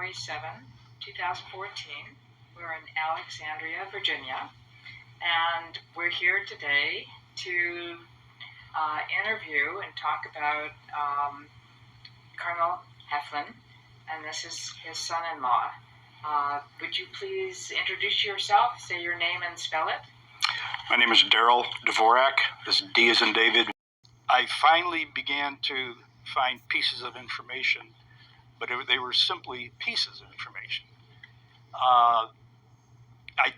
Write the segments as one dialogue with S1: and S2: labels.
S1: January 7, 2014. We're in Alexandria, Virginia, and we're here today to interview and talk about Colonel Heflin, and this is his son-in-law. Would you please introduce yourself, say your name and spell it?
S2: My name is Daryl Dvorak. This is D as in David. I finally began to find pieces of information, but they were simply pieces of information. I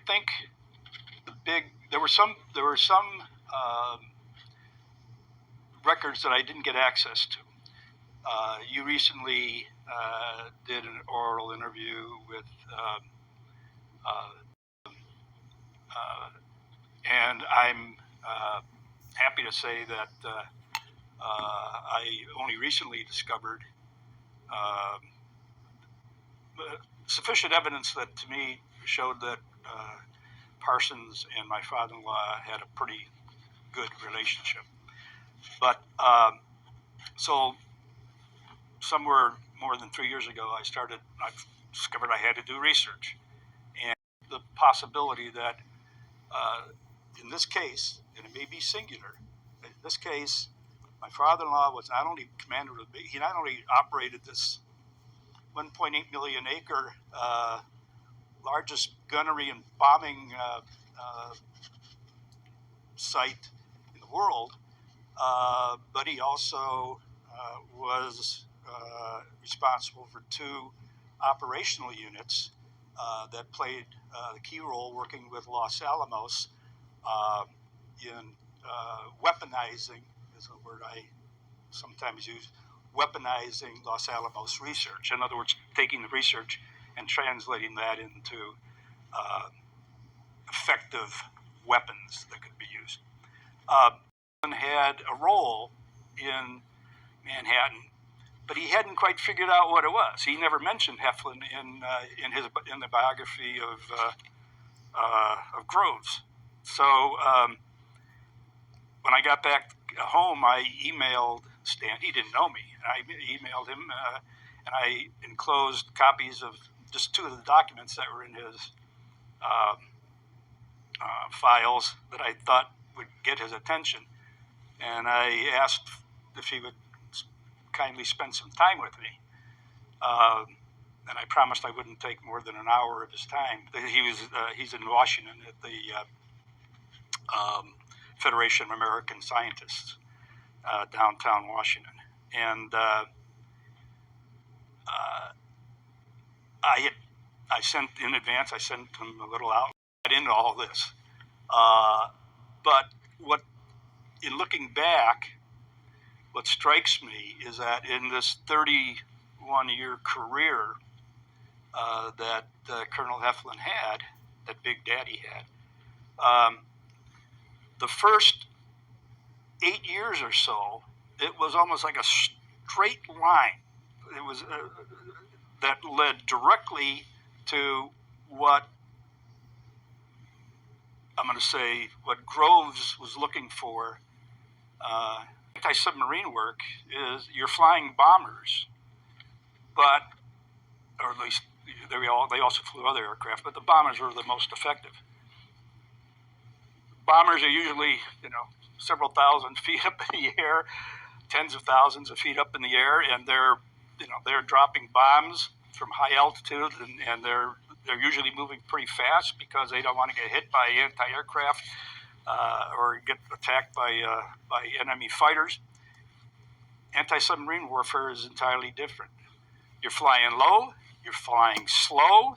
S2: think there were some records that I didn't get access to. You recently did an oral interview with, and I'm happy to say that I only recently discovered sufficient evidence that to me showed that Parsons and my father-in-law had a pretty good relationship. But so somewhere more than 3 years ago, I discovered I had to do research. And the possibility that in this case, and it may be singular, in this case, my father-in-law was not only commander of he not only operated this 1.8 million acre largest gunnery and bombing site in the world, but he also was responsible for two operational units that played the key role working with Los Alamos in weaponizing, is a word I sometimes use, weaponizing Los Alamos research. In other words, taking the research and translating that into effective weapons that could be used. Had a role in Manhattan, but he hadn't quite figured out what it was. He never mentioned Heflin in the biography of Groves. So when I got back home, I emailed Stan. He didn't know me. I emailed him, and I enclosed copies of just two of the documents that were in his files that I thought would get his attention. And I asked if he would kindly spend some time with me. And I promised I wouldn't take more than an hour of his time. He's in Washington at the Federation of American Scientists, downtown Washington. And I sent in advance. I sent him a little out into all this. But in looking back, what strikes me is that in this 31-year career that Colonel Heflin had, that Big Daddy had, the first 8 years or so, it was almost like a straight line. It was that led directly to what I'm going to say, what Groves was looking for. Anti-submarine work is you're flying bombers, but, or at least they also flew other aircraft, but the bombers were the most effective. Bombers are usually, several thousand feet up in the air, tens of thousands of feet up in the air, and they're dropping bombs from high altitude, and they're usually moving pretty fast because they don't want to get hit by anti-aircraft or get attacked by enemy fighters. Anti-submarine warfare is entirely different. You're flying low, you're flying slow,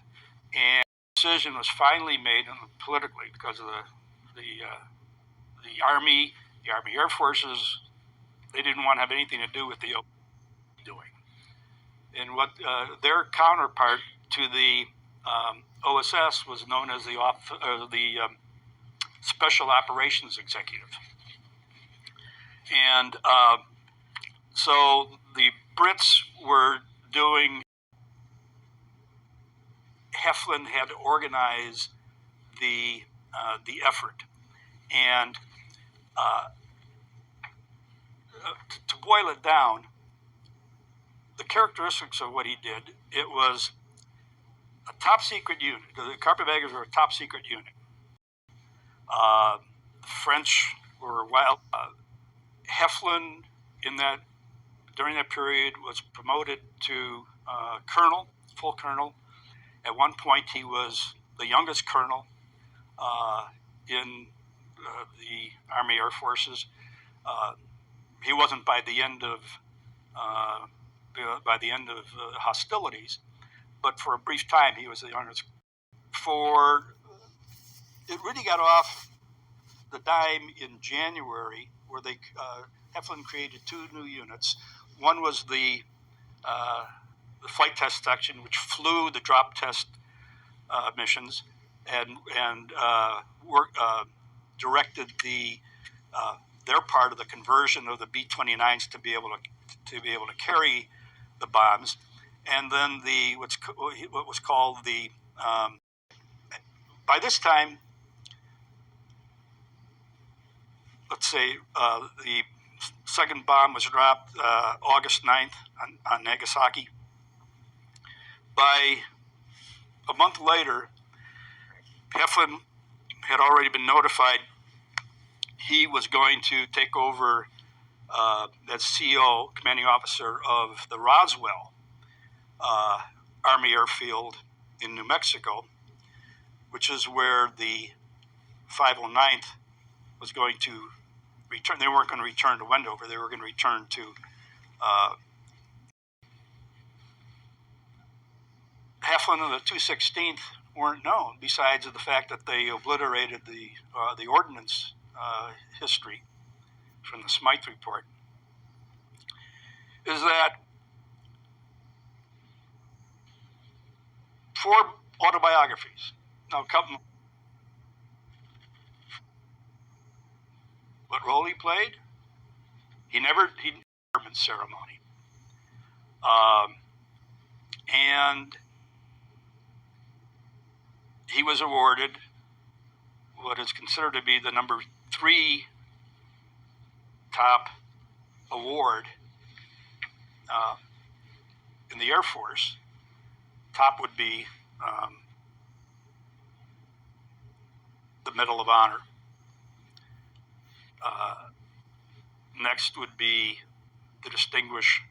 S2: and the decision was finally made politically because of the Army Air Forces. They didn't want to have anything to do with the doing. And what their counterpart to the OSS was known as the Special Operations Executive. And so the Brits were doing, Heflin had to organize the effort. And to boil it down, the characteristics of what he did, it was a top secret unit. The carpetbaggers were a top secret unit. The French were wild. Heflin, during that period, was promoted to colonel, full colonel. At one point, he was the youngest colonel in the Army Air Forces. He wasn't by the end of hostilities, but for a brief time, he was the youngest. It really got off the dime in January, where Heflin created two new units. One was the flight test section, which flew the drop test missions, and directed their part of the conversion of the B-29s to be able to carry the bombs, and then what was called the by this time, let's say the second bomb was dropped August 9th on Nagasaki. By a month later, Heflin had already been notified he was going to take over as CO, commanding officer of the Roswell Army Airfield in New Mexico, which is where the 509th was going to return. They weren't going to return to Wendover. They were going to return to Heflin and the 216th weren't known, besides the fact that they obliterated the ordnance history from the Smythe report, is that 4 autobiographies. Now, what role he played? He never ceremony, and he was awarded what is considered to be the number 3 top award in the Air Force. Top would be the Medal of Honor. Next would be the Distinguished